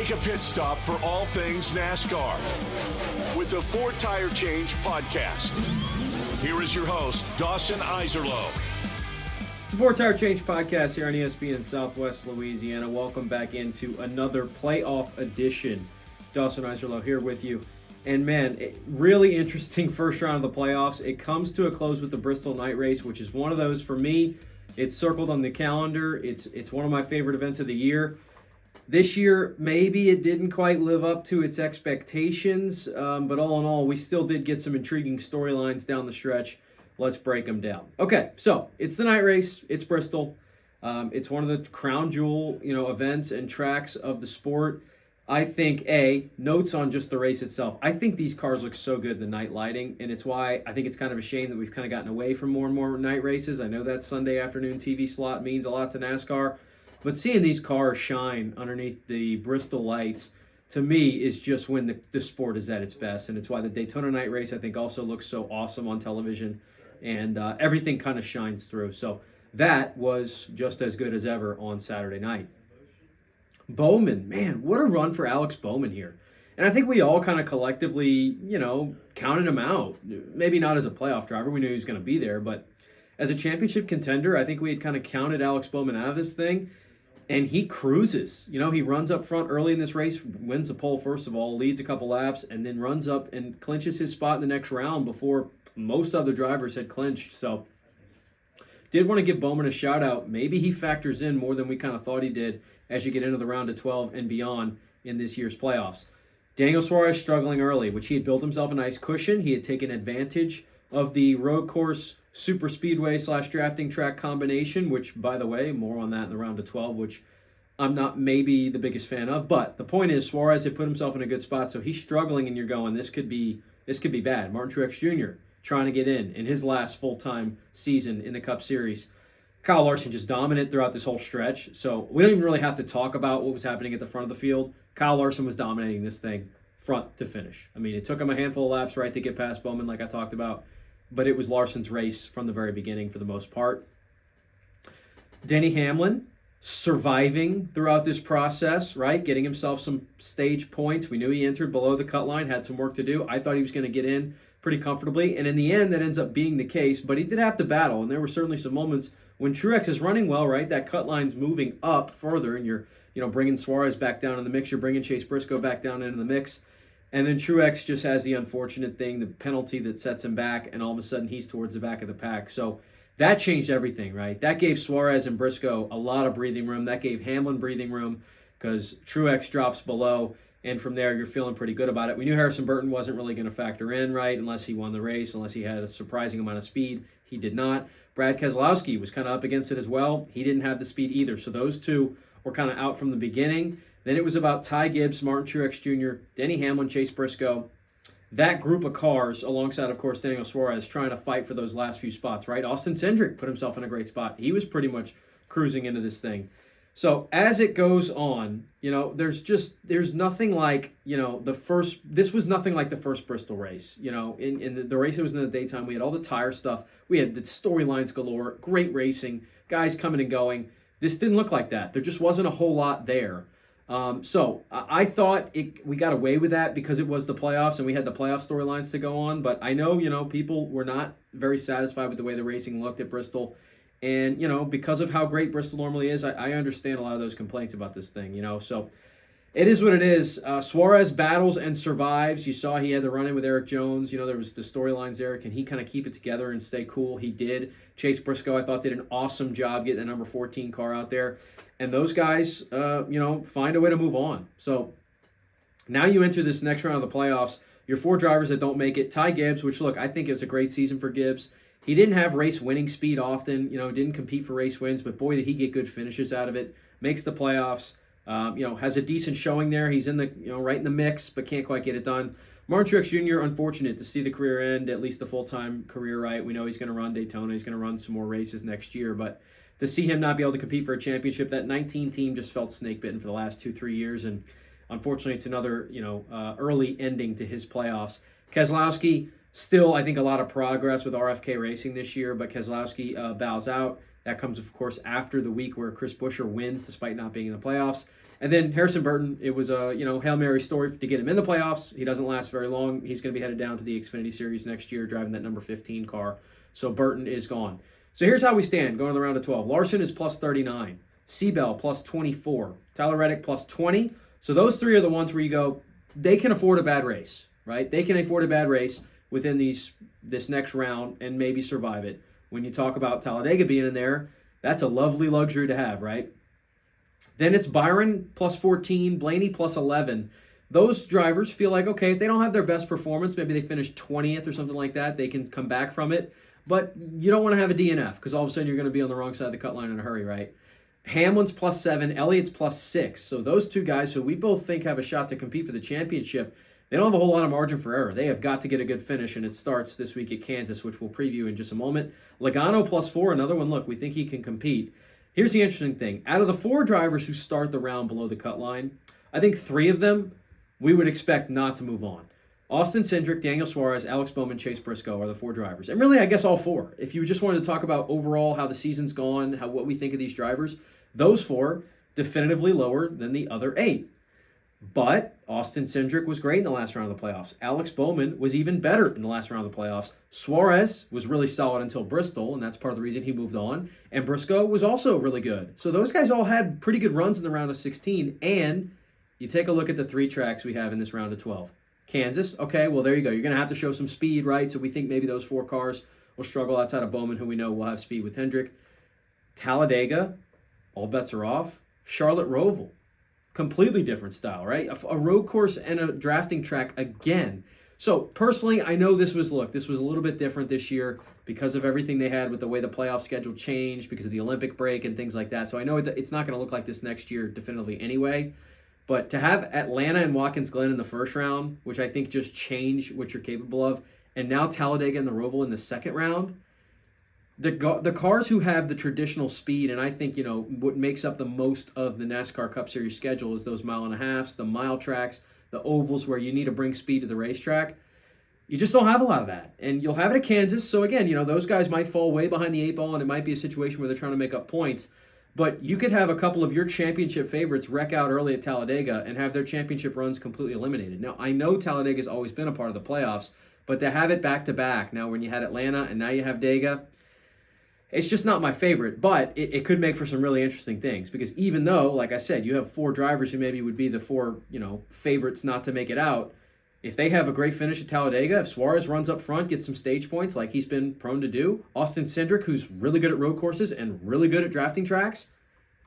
Take a pit stop for all things NASCAR with the Four Tire Change podcast. Here is your host, Dawson Iserlo. It's the Four Tire Change podcast here on ESPN Southwest Louisiana. Welcome back into another playoff edition. Dawson Iserlo here with you. And man, really interesting first round of the playoffs. It comes to a close with the Bristol Night Race, which is one of those for me. It's circled on the calendar. It's one of my favorite events of the year. This year, maybe it didn't quite live up to its expectations, but all in all, we still did get some intriguing storylines down the stretch. Let's break them down. Okay, so it's the night race. It's Bristol. It's one of the crown jewel, events and tracks of the sport. I think, notes on just the race itself. I think these cars look so good in the night lighting, and it's why I think it's kind of a shame that we've kind of gotten away from more and more night races. I know that Sunday afternoon TV slot means a lot to NASCAR, but seeing these cars shine underneath the Bristol lights, to me, is just when the sport is at its best, and it's why the Daytona night race, I think, also looks so awesome on television, and everything kind of shines through. So that was just as good as ever on Saturday night. Bowman, man, what a run for Alex Bowman here. And I think we all kind of collectively, counted him out. Maybe not as a playoff driver. We knew he was going to be there. But as a championship contender, I think we had kind of counted Alex Bowman out of this thing. And he cruises. He runs up front early in this race, wins the pole first of all, leads a couple laps, and then runs up and clinches his spot in the next round before most other drivers had clinched. So did want to give Bowman a shout out. Maybe he factors in more than we kind of thought he did as you get into the round of 12 and beyond in this year's playoffs. Daniel Suarez struggling early, which he had built himself a nice cushion. He had taken advantage of the road course super speedway / drafting track combination, which, by the way, more on that in the round of 12, which I'm not maybe the biggest fan of. But the point is, Suarez had put himself in a good spot, so he's struggling, and you're going, this could be bad. Martin Truex Jr. trying to get in his last full-time season in the Cup Series. Kyle Larson just dominant throughout this whole stretch, so we don't even really have to talk about what was happening at the front of the field. Kyle Larson was dominating this thing front to finish. I mean, it took him a handful of laps, right, to get past Bowman like I talked about, but it was Larson's race from the very beginning for the most part. Denny Hamlin surviving throughout this process, right, getting himself some stage points. We knew he entered below the cut line, had some work to do. I thought he was going to get in pretty comfortably, and in the end, that ends up being the case, but he did have to battle, and there were certainly some moments when Truex is running well, right, that cut line's moving up further, and you're bringing Suarez back down in the mix, you're bringing Chase Briscoe back down into the mix, and then Truex just has the unfortunate thing, the penalty that sets him back, and all of a sudden he's towards the back of the pack. So that changed everything, right? That gave Suarez and Briscoe a lot of breathing room. That gave Hamlin breathing room because Truex drops below, and from there you're feeling pretty good about it. We knew Harrison Burton wasn't really going to factor in, right, unless he won the race, unless he had a surprising amount of speed. He did not. Brad Keselowski was kind of up against it as well. He didn't have the speed either. So those two were kind of out from the beginning. Then it was about Ty Gibbs, Martin Truex Jr., Denny Hamlin, Chase Briscoe. That group of cars, alongside, of course, Daniel Suarez, trying to fight for those last few spots, right? Austin Cindric put himself in a great spot. He was pretty much cruising into this thing. So as it goes on, there's nothing like, this was nothing like the first Bristol race. In the race that was in the daytime, we had all the tire stuff. We had the storylines galore, great racing, guys coming and going. This didn't look like that. There just wasn't a whole lot there. So I thought we got away with that because it was the playoffs and we had the playoff storylines to go on. But I know, people were not very satisfied with the way the racing looked at Bristol. And, because of how great Bristol normally is, I understand a lot of those complaints about this thing, So it is what it is. Suarez battles and survives. You saw he had the run-in with Eric Jones. There was the storylines there. Can he kind of keep it together and stay cool? He did. Chase Briscoe, I thought, did an awesome job getting the number 14 car out there. And those guys, find a way to move on. So now you enter this next round of the playoffs. Your four drivers that don't make it. Ty Gibbs, which, look, I think is a great season for Gibbs. He didn't have race winning speed often, didn't compete for race wins, but boy, did he get good finishes out of it. Makes the playoffs, has a decent showing there. He's in the, right in the mix, but can't quite get it done. Martin Truex Jr., unfortunate to see the career end, at least the full-time career, right? We know he's going to run Daytona. He's going to run some more races next year, but to see him not be able to compete for a championship, that 19 team just felt snake-bitten for the last 2-3 years, and unfortunately, it's another, early ending to his playoffs. Keselowski, still, I think a lot of progress with RFK Racing this year, but Keselowski bows out That comes, of course, after the week where Chris Buescher wins despite not being in the playoffs. And then Harrison Burton, it was a Hail Mary story to get him in the playoffs. He doesn't last very long. He's going to be headed down to the Xfinity Series next year, driving that number 15 car. So Burton is gone. So here's how we stand going to the round of 12. Larson is plus 39. Seabell plus 24. Tyler Reddick plus 20. So those three are the ones where you go, they can afford a bad race, right? They can afford a bad race within this next round and maybe survive it. When you talk about Talladega being in there, that's a lovely luxury to have, right? Then it's Byron plus 14, Blaney plus 11. Those drivers feel like, okay, if they don't have their best performance, maybe they finish 20th or something like that, they can come back from it. But you don't want to have a DNF because all of a sudden you're going to be on the wrong side of the cut line in a hurry, right? Hamlin's plus 7, Elliott's plus 6. So those two guys who we both think have a shot to compete for the championship, they don't have a whole lot of margin for error. They have got to get a good finish, and it starts this week at Kansas, which we'll preview in just a moment. Logano plus 4, another one, look, we think he can compete. Here's the interesting thing. Out of the 4 drivers who start the round below the cut line, I think 3 of them we would expect not to move on. Austin Cindric, Daniel Suarez, Alex Bowman, Chase Briscoe are the 4 drivers. And really, I guess all 4. If you just wanted to talk about overall how the season's gone, what we think of these drivers, those 4 definitively lower than the other 8. But Austin Cindric was great in the last round of the playoffs. Alex Bowman was even better in the last round of the playoffs. Suarez was really solid until Bristol, and that's part of the reason he moved on. And Briscoe was also really good. So those guys all had pretty good runs in the round of 16. And you take a look at the 3 tracks we have in this round of 12. Kansas, okay, well, there you go. You're going to have to show some speed, right? So we think maybe those 4 cars will struggle outside of Bowman, who we know will have speed with Hendrick. Talladega, all bets are off. Charlotte Roval. Completely different style, right? A road course and a drafting track again. So personally, I know this was a little bit different this year because of everything they had with the way the playoff schedule changed, because of the Olympic break and things like that. So I know it's not going to look like this next year definitively anyway. But to have Atlanta and Watkins Glen in the first round, which I think just change what you're capable of, and now Talladega and the Roval in the second round, the cars who have the traditional speed, and I think, what makes up the most of the NASCAR Cup Series schedule is those 1.5 miles, the mile tracks, the ovals where you need to bring speed to the racetrack. You just don't have a lot of that. And you'll have it at Kansas. So again, those guys might fall way behind the 8 ball, and it might be a situation where they're trying to make up points. But you could have a couple of your championship favorites wreck out early at Talladega and have their championship runs completely eliminated. Now, I know Talladega's always been a part of the playoffs, but to have it back-to-back, now when you had Atlanta and now you have Dega, it's just not my favorite, but it could make for some really interesting things, because even though, like I said, you have 4 drivers who maybe would be the 4, favorites not to make it out, if they have a great finish at Talladega, if Suarez runs up front, gets some stage points like he's been prone to do, Austin Cindric, who's really good at road courses and really good at drafting tracks,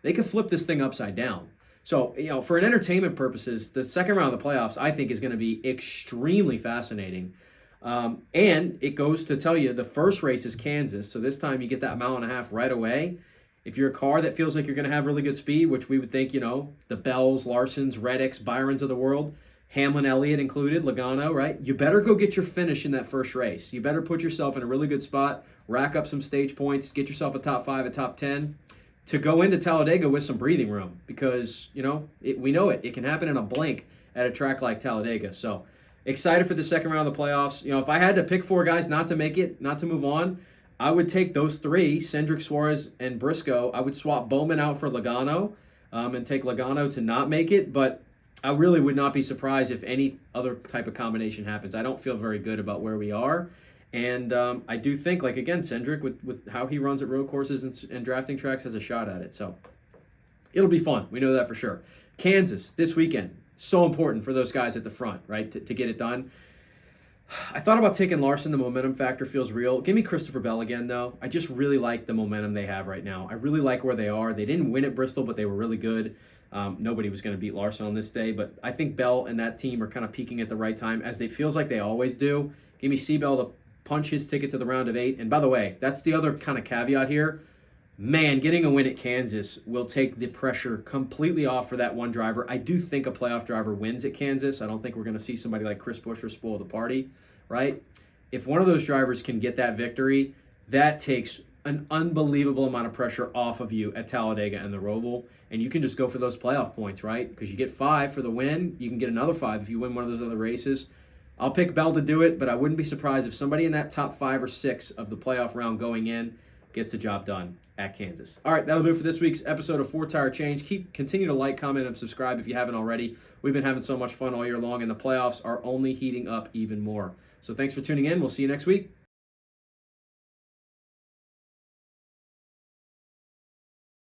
they could flip this thing upside down. So, for an entertainment purposes, the second round of the playoffs, I think, is going to be extremely fascinating. And it goes to tell you the first race is Kansas, so this time you get that 1.5 miles right away. If you're a car that feels like you're going to have really good speed, which we would think, the Bells, Larsons, Reddicks, Byrons of the world, Hamlin, Elliott included, Logano, right? You better go get your finish in that first race. You better put yourself in a really good spot, rack up some stage points, get yourself a top 5, a top 10, to go into Talladega with some breathing room, because, we know it. It can happen in a blink at a track like Talladega. So excited for the second round of the playoffs. If I had to pick 4 guys not to make it, not to move on, I would take those 3, Cindric, Suarez, and Briscoe. I would swap Bowman out for Logano and take Logano to not make it, but I really would not be surprised if any other type of combination happens. I don't feel very good about where we are. And I do think, Cindric, with how he runs at road courses and drafting tracks, has a shot at it. So it'll be fun. We know that for sure. Kansas this weekend. So important for those guys at the front, right, to get it done. I thought about taking Larson. The momentum factor feels real. Give me Christopher Bell again, though. I just really like the momentum they have right now. I really like where they are. They didn't win at Bristol, but they were really good. Nobody was going to beat Larson on this day, but I think Bell and that team are kind of peaking at the right time, as it feels like they always do. Give me Seabell to punch his ticket to the round of 8. And by the way, that's the other kind of caveat here. Man, getting a win at Kansas will take the pressure completely off for that one driver. I do think a playoff driver wins at Kansas. I don't think we're going to see somebody like Chris Buescher spoil the party, right? If one of those drivers can get that victory, that takes an unbelievable amount of pressure off of you at Talladega and the Roval, and you can just go for those playoff points, right? Because you get 5 for the win. You can get another 5 if you win one of those other races. I'll pick Bell to do it, but I wouldn't be surprised if somebody in that top 5 or 6 of the playoff round going in gets the job done at Kansas. All right, that'll do it for this week's episode of Four Tire Change. Continue to like, comment, and subscribe if you haven't already. We've been having so much fun all year long, and the playoffs are only heating up even more. So thanks for tuning in. We'll see you next week.